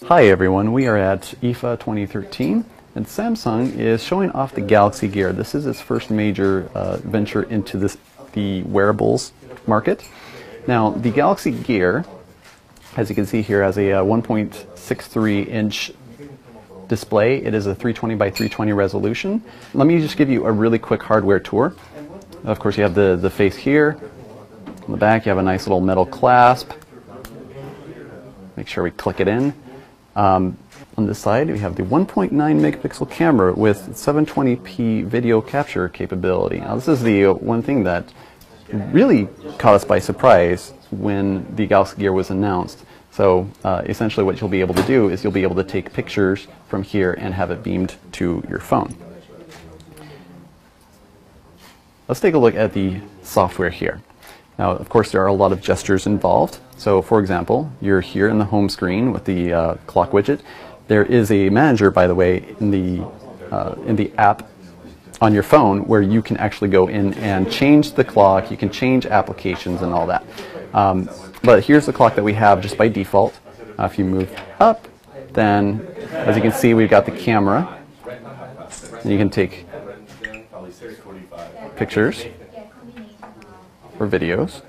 Hi everyone, we are at IFA 2013 and Samsung is showing off the Galaxy Gear. This is its first major venture into the wearables market. Now the Galaxy Gear, as you can see here, has a 1.63 inch display. It is a 320 by 320 resolution. Let me just give you a really quick hardware tour. Of course you have the face here. On the back you have a nice little metal clasp. Make sure we click it in. On this side we have the 1.9 megapixel camera with 720p video capture capability. Now this is the one thing that really caught us by surprise when the Galaxy Gear was announced. So essentially what you'll be able to do is you'll be able to take pictures from here and have it beamed to your phone. Let's take a look at the software here. Now, of course, there are a lot of gestures involved. So, for example, you're here in the home screen with the clock widget. There is a manager, by the way, in the app on your phone where you can actually go in and change the clock. You can change applications and all that. But here's the clock that we have just by default. If you move up, then, as you can see, we've got the camera. And you can take pictures or videos.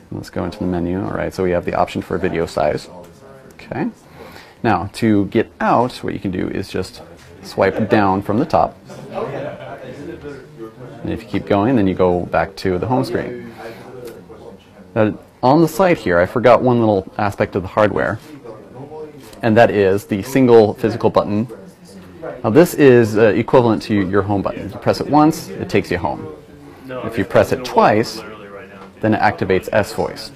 Let's go into the menu. All right, so we have the option for video size. Okay. Now, to get out, what you can do is just swipe down from the top. And if you keep going, then you go back to the home screen. Now, on the side here, I forgot one little aspect of the hardware, and that is the single physical button. Now this is equivalent to your home button. You press it once, it takes you home. If you press it twice, then it activates S-Voice.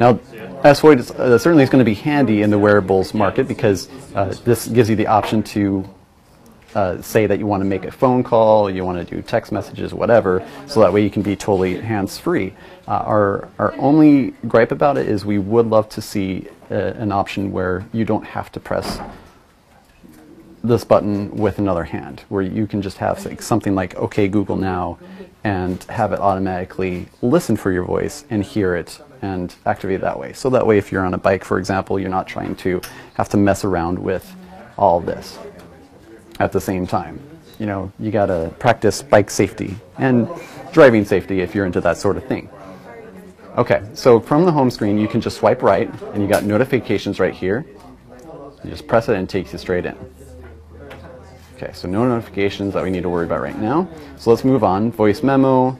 Now S-Voice certainly is going to be handy in the wearables market because this gives you the option to say that you want to make a phone call, you want to do text messages, whatever, so that way you can be totally hands-free. Our only gripe about it is we would love to see an option where you don't have to press this button with another hand, where you can just have something like OK Google Now and have it automatically listen for your voice and hear it and activate that way. So that way if you're on a bike, for example, you're not trying to have to mess around with all this at the same time. You know, you gotta practice bike safety and driving safety if you're into that sort of thing. Okay, so from the home screen you can just swipe right and you got notifications right here. You just press it and it takes you straight in. Okay, so no notifications that we need to worry about right now. So let's move on. Voice memo,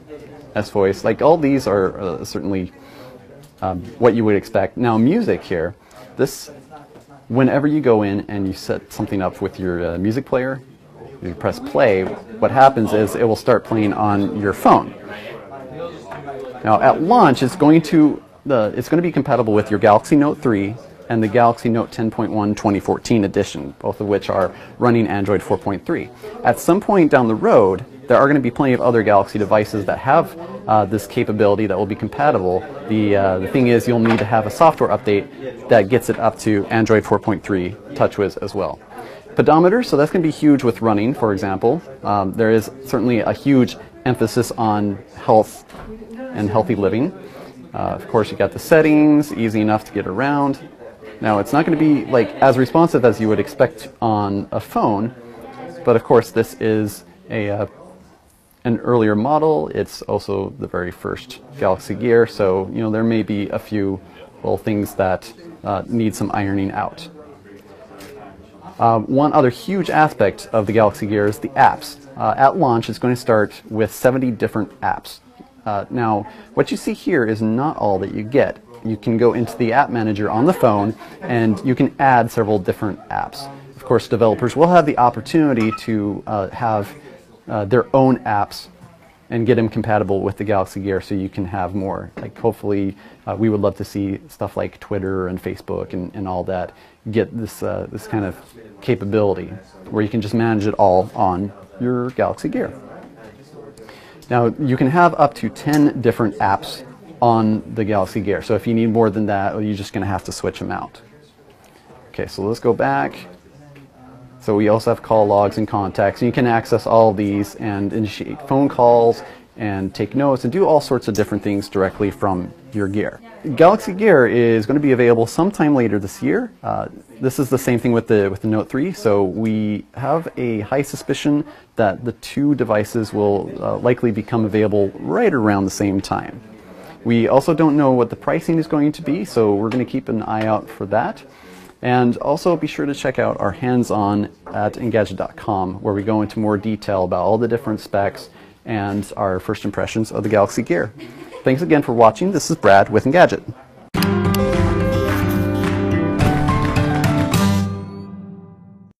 S-Voice, like all these are certainly what you would expect. Now music here, this, whenever you go in and you set something up with your music player, you press play, what happens is it will start playing on your phone. Now at launch it's going to be compatible with your Galaxy Note 3 and the Galaxy Note 10.1 2014 edition, both of which are running Android 4.3. At some point down the road, there are going to be plenty of other Galaxy devices that have this capability that will be compatible. The thing is, you'll need to have a software update that gets it up to Android 4.3 TouchWiz as well. Pedometer, so that's going to be huge with running, for example. There is certainly a huge emphasis on health and healthy living. Of course, you got the settings, easy enough to get around. Now, it's not going to be like as responsive as you would expect on a phone, but of course this is an earlier model. It's also the very first Galaxy Gear, so you know there may be a few little things that need some ironing out. One other huge aspect of the Galaxy Gear is the apps. At launch, it's going to start with 70 different apps. Now, what you see here is not all that you get. You can go into the app manager on the phone and you can add several different apps. Of course, developers will have the opportunity to have their own apps and get them compatible with the Galaxy Gear so you can have more. Like hopefully we would love to see stuff like Twitter and Facebook and all that get this kind of capability where you can just manage it all on your Galaxy Gear. Now you can have up to 10 different apps on the Galaxy Gear. So if you need more than that, you're just going to have to switch them out. Okay, so let's go back. So we also have call logs and contacts. You can access all of these and initiate phone calls and take notes and do all sorts of different things directly from your Gear. Galaxy Gear is going to be available sometime later this year. This is the same thing with the Note 3, so we have a high suspicion that the two devices will likely become available right around the same time. We also don't know what the pricing is going to be, so we're going to keep an eye out for that. And also be sure to check out our hands-on at Engadget.com, where we go into more detail about all the different specs and our first impressions of the Galaxy Gear. Thanks again for watching. This is Brad with Engadget.